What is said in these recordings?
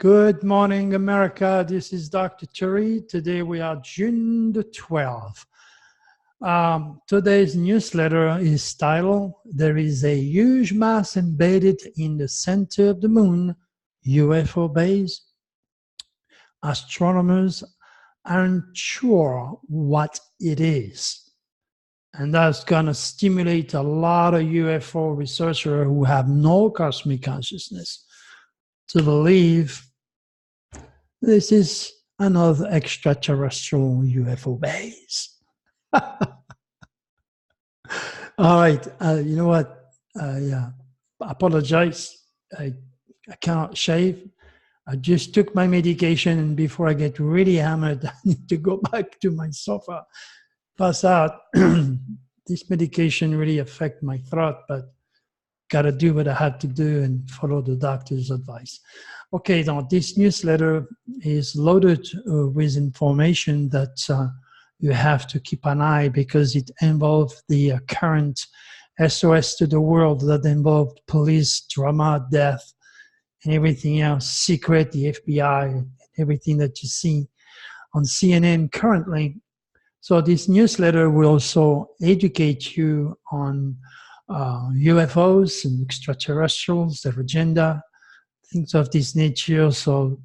Good morning, America. This is Dr. Turi. Today we are June the 12th. Today's newsletter is titled, "There is a huge mass embedded in the center of the moon, UFO base. Astronomers aren't sure what it is." And that's going to stimulate a lot of UFO researchers who have no cosmic consciousness to believe this is another extraterrestrial UFO base. All right, you know what? I apologize. I cannot shave. I just took my medication, and before I get really hammered, I need to go back to my sofa, pass out. This medication really affects my throat, but gotta do what I have to do and follow the doctor's advice. Okay, now this newsletter is loaded with information that you have to keep an eye, because it involves the current SOS to the world that involved police, drama, death, and everything else, secret, the FBI, everything that you see on CNN currently. So this newsletter will also educate you on UFOs and extraterrestrials, their agenda, things of this nature. So,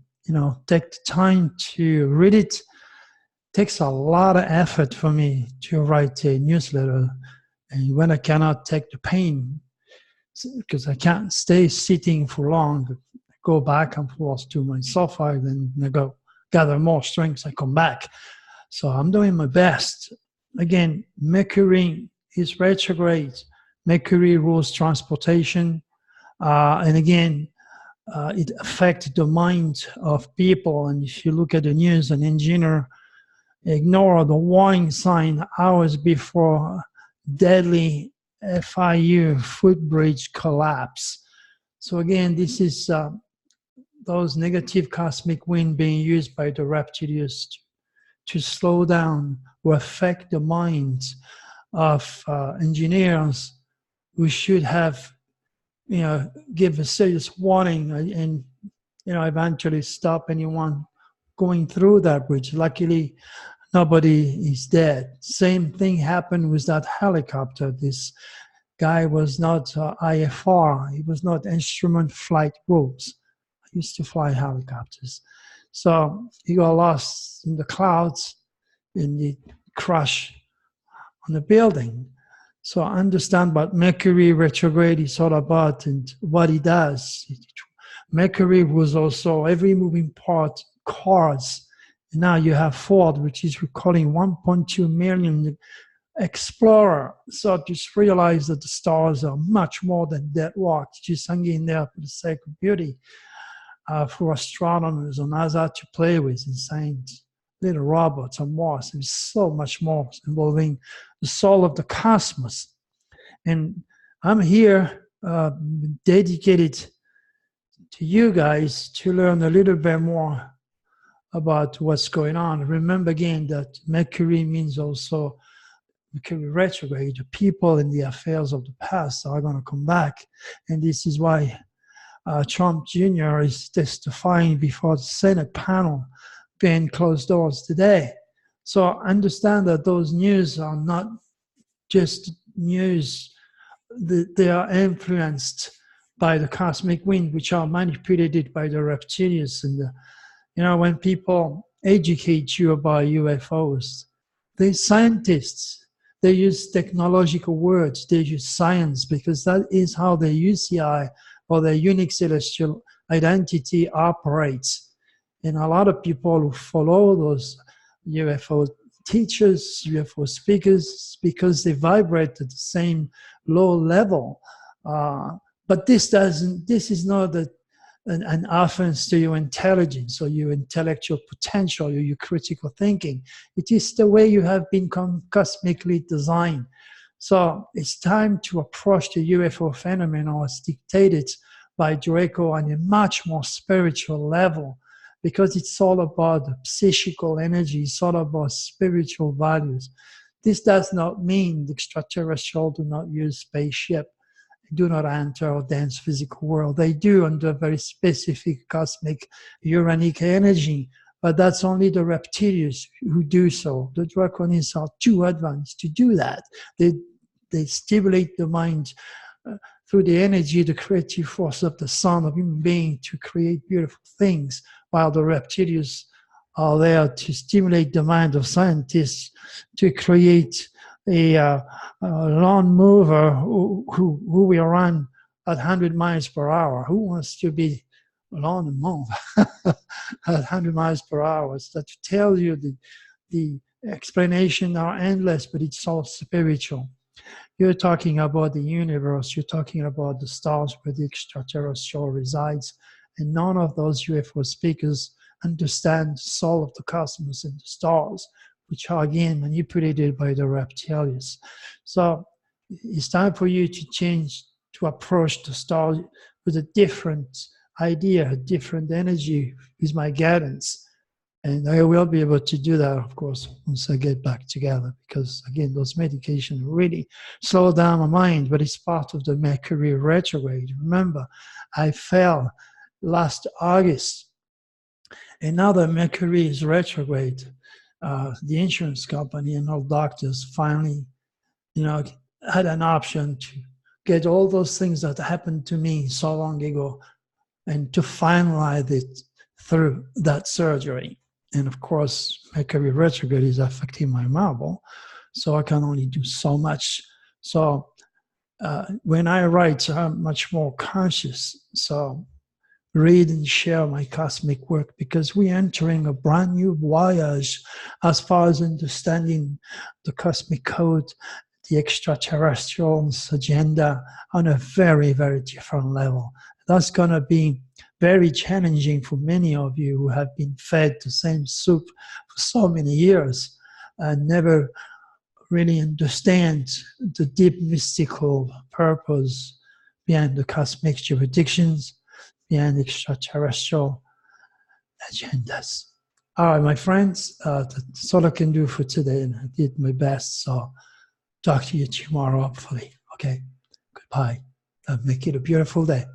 take the time to read it. It takes a lot of effort for me to write a newsletter. And when I cannot take the pain, because I can't stay sitting for long, I go back and forth to my sofa, then I go gather more strength, I come back. So I'm doing my best. Again, Mercury is retrograde. Mercury rules transportation. And again, it affects the mind of people. And if you look at the news, an engineer ignored the warning sign hours before deadly FIU footbridge collapse. So again, this is those negative cosmic wind being used by the reptilians to slow down or affect the minds of engineers who should have, give a serious warning and, eventually stop anyone going through that bridge. Luckily, nobody is dead. Same thing happened with that helicopter. This guy was not IFR. He was not instrument flight rules. I used to fly helicopters. So he got lost in the clouds and he crashed on the building. So I understand what Mercury retrograde is all about and what it does. Mercury was also every moving part, cars. And now you have Ford, which is recording 1.2 million Explorer. So just realize that the stars are much more than dead rocks, just hanging there for the sake of beauty. For astronomers on NASA to play with and science, little robots on Mars. There's so much more involving the soul of the cosmos. And I'm here dedicated to you guys to learn a little bit more about what's going on. Remember again that Mercury means also Mercury retrograde. The people and the affairs of the past are going to come back. And this is why Trump Jr. is testifying before the Senate panel behind closed doors today. So understand that those news are not just news. They are influenced by the cosmic wind, which are manipulated by the reptilians. And when people educate you about UFOs, they're scientists. They use technological words. They use science, because that is how the UCI or the unique celestial identity operates. And a lot of people who follow those UFO teachers, UFO speakers, because they vibrate at the same low level. But this is not an offense to your intelligence or your intellectual potential or your critical thinking. It is the way you have been cosmically designed. So it's time to approach the UFO phenomenon as dictated by Draco on a much more spiritual level, because it's all about the psychical energy, it's all about spiritual values. This does not mean the extraterrestrials do not use spaceship. do not enter our dense physical world. They do under very specific cosmic uranic energy, but that's only the reptilians who do so. The draconians are too advanced to do that. They stimulate the mind through the energy, the creative force of the sun of human being to create beautiful things, while the reptilians are there to stimulate the mind of scientists to create a lawn mower who will run at 100 miles per hour. Who wants to be lawn mower at 100 miles per hour? So to tell you the explanations are endless, but it's all spiritual. You're talking about the universe, you're talking about the stars where the extraterrestrial resides, and none of those UFO speakers understand the soul of the cosmos and the stars, which are again manipulated by the reptilians. So it's time for you to change, to approach the stars with a different idea, a different energy, with my guidance. And I will be able to do that, of course, once I get back together, because again, those medications really slow down my mind, but it's part of the Mercury retrograde. Remember, I fell last August, and now that Mercury is retrograde, the insurance company and all doctors finally, had an option to get all those things that happened to me so long ago and to finalize it through that surgery. And of course, Mercury retrograde is affecting my marble, so I can only do so much. So when I write, I'm much more conscious. So read and share my cosmic work, because we're entering a brand new voyage as far as understanding the cosmic code, the extraterrestrials agenda on a very, very different level. That's going to be very challenging for many of you who have been fed the same soup for so many years and never really understand the deep mystical purpose behind the cosmic jurisdictions, behind extraterrestrial agendas. All right, my friends, that's all I can do for today, and I did my best. So talk to you tomorrow, hopefully. Okay, goodbye. Make it a beautiful day.